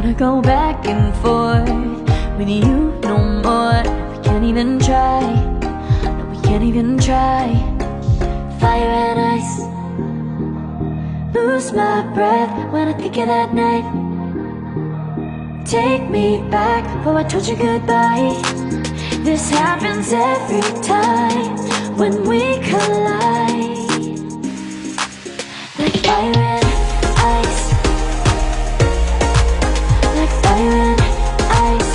wanna go back and forth with you no more. We can't even try, no, we can't even try. Fire and ice, lose my breath when I think of that night. Take me back, oh I told you goodbye. This happens every time when we collide. Like fire and ice, like fire and ice.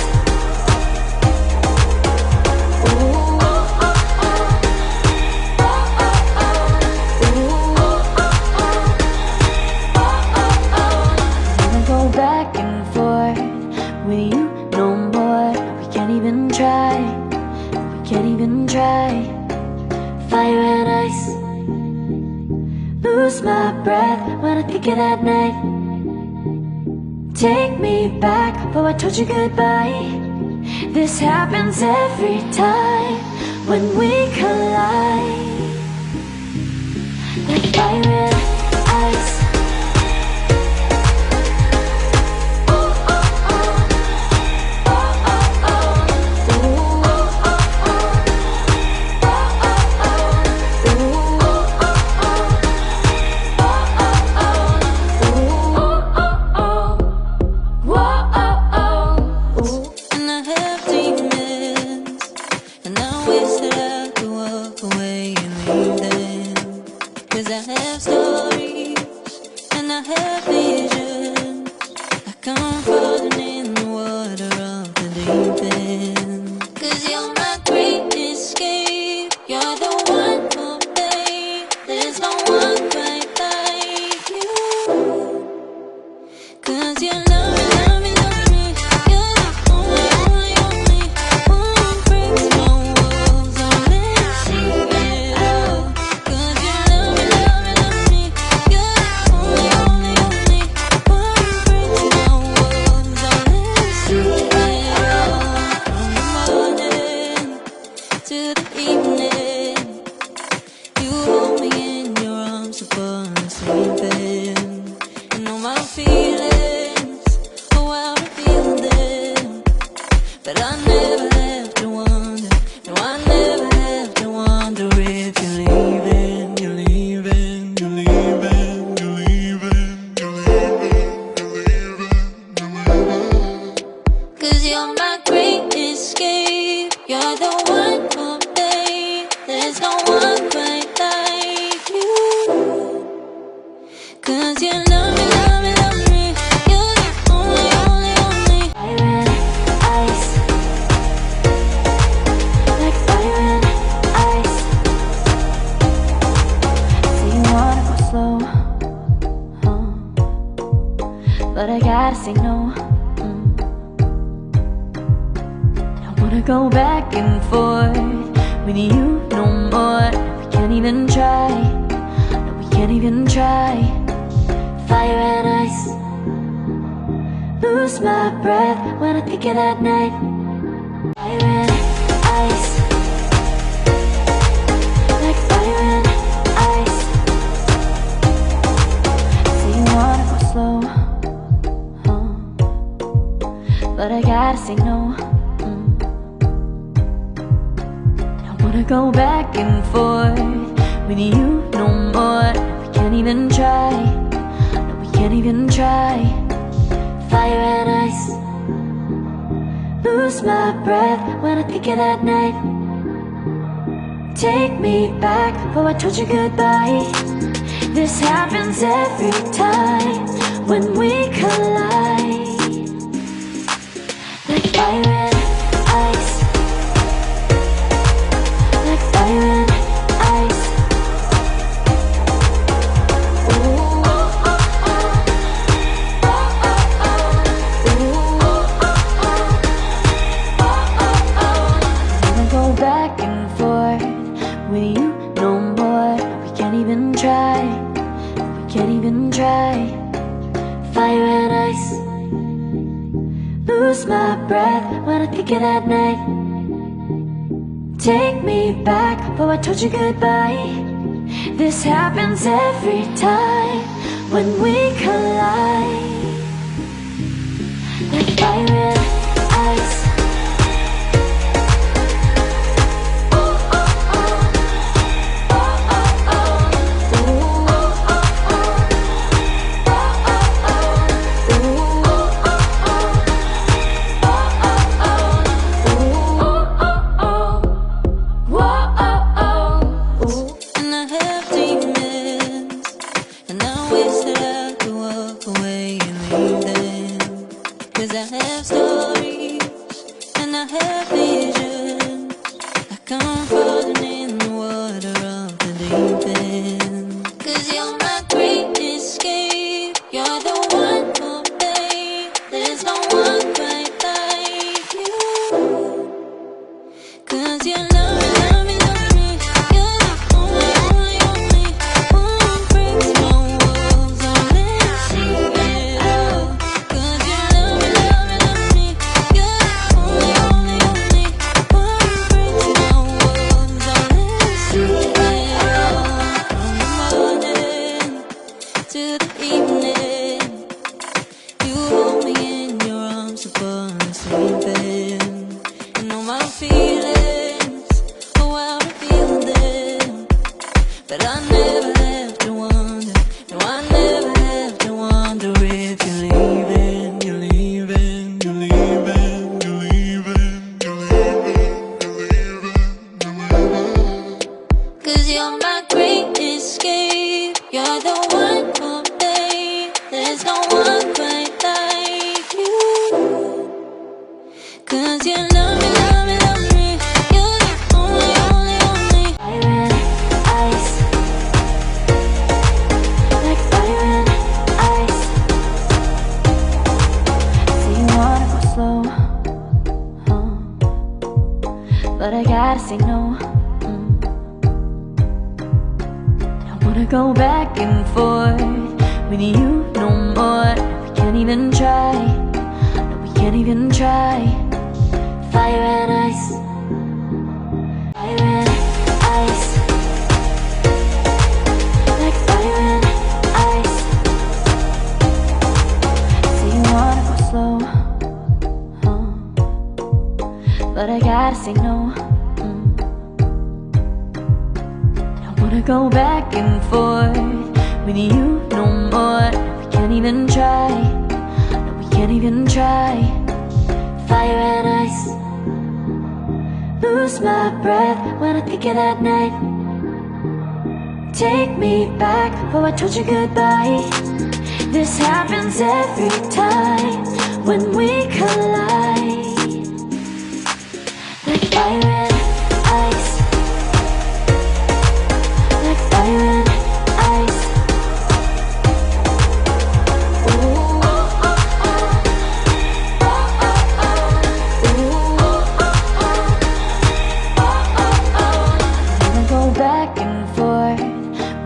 Ooh, oh, oh, oh. Oh, oh, oh. Ooh, oh, oh, oh. Oh, oh, oh. I wanna go back and forth with you no more. We can't even try, we can't even try. Fire and ice, lose my breath when I think of that night. Take me back, oh I told you goodbye. This happens every time when we collide. Like fire and ice. But I gotta say no. I don't wanna go back and forth with you no more. We can't even try, no, we can't even try. Fire and ice, lose my breath when I think of that night. Fire and ice, like fire and ice. Say you wanna go slow, but I gotta say no. I don't wanna go back and forth with you no more. We can't even try, no, we can't even try. Fire and ice, lose my breath when I think of that night. Take me back, oh I told you goodbye. This happens every time when we collide. Like fire and ice, like fire and ice. Ooh, oh, oh, oh. Oh, oh, oh. Ooh, oh, oh, oh. Oh, oh, oh. I wanna go back and forth with you no more. We can't even try, we can't even try. Fire and ice, lose my breath when I think of that night. Take me back, oh I told you goodbye. This happens every time when we collide. fire and ice. And I have demons, and I wish that I could walk away and leave them. 'Cause I have stories, and I have visions, like I'm falling in the water of the deep end. 'Cause you're my great escape, you're the one for me. There's no one quite like you. 'Cause you love me, love me, love me. You're the only, only, only one breaks my walls. I'll let see it all. 'Cause you love me, love me, love me. You're the only, only, only one breaks my walls. I'll let see it all. From the morning to the evening, you hold me in your arms upon sleeping. And all my feelings, oh I reveal them. But I never have to wonder, no I never have to wonder if you're leaving, you're leaving, you're leaving, you're leaving, you're leaving, you're leaving, you're leaving. 'Cause you're my great escape, you're the one for me. There's no one quite like you. 'Cause you love me, love me, love me. You're the only, only, only. Fire and ice, like fire and ice. Say you wanna go slow, but I gotta say no. Don't wanna go back and forth with you no more. We can't even try, no we can't even try. Fire and ice, fire and ice, like fire and ice. Say you wanna go slow, but I gotta say no. Don't wanna go back and forth with you no more. We can't even try, no we can't even try. Fire and ice. Lose my breath when I think of that night. Take me back, oh I told you goodbye. This happens every time when we collide. Like fire and ice, like fire and ice. Go back and forth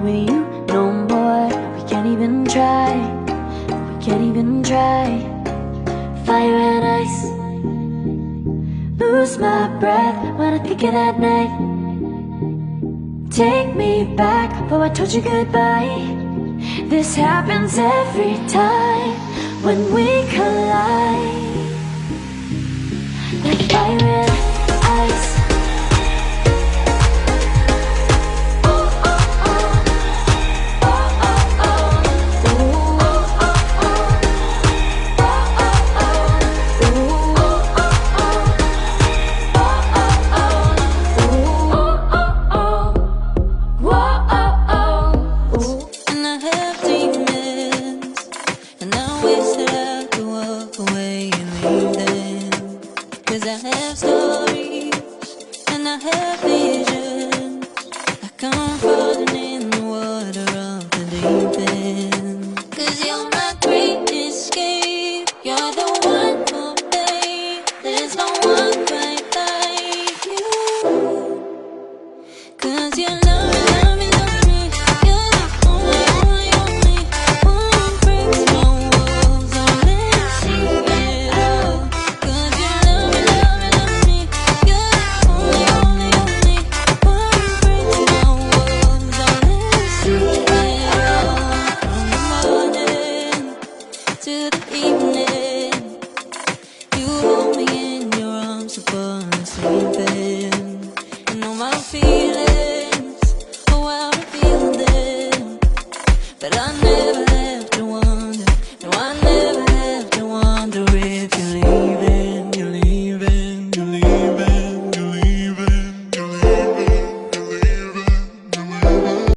with you no more. We can't even try, we can't even try. Fire and ice. Lose my breath when I think of that night. Take me back, oh I told you goodbye. This happens every time when we collide. Like fire and ice. And I have demons, and I wish that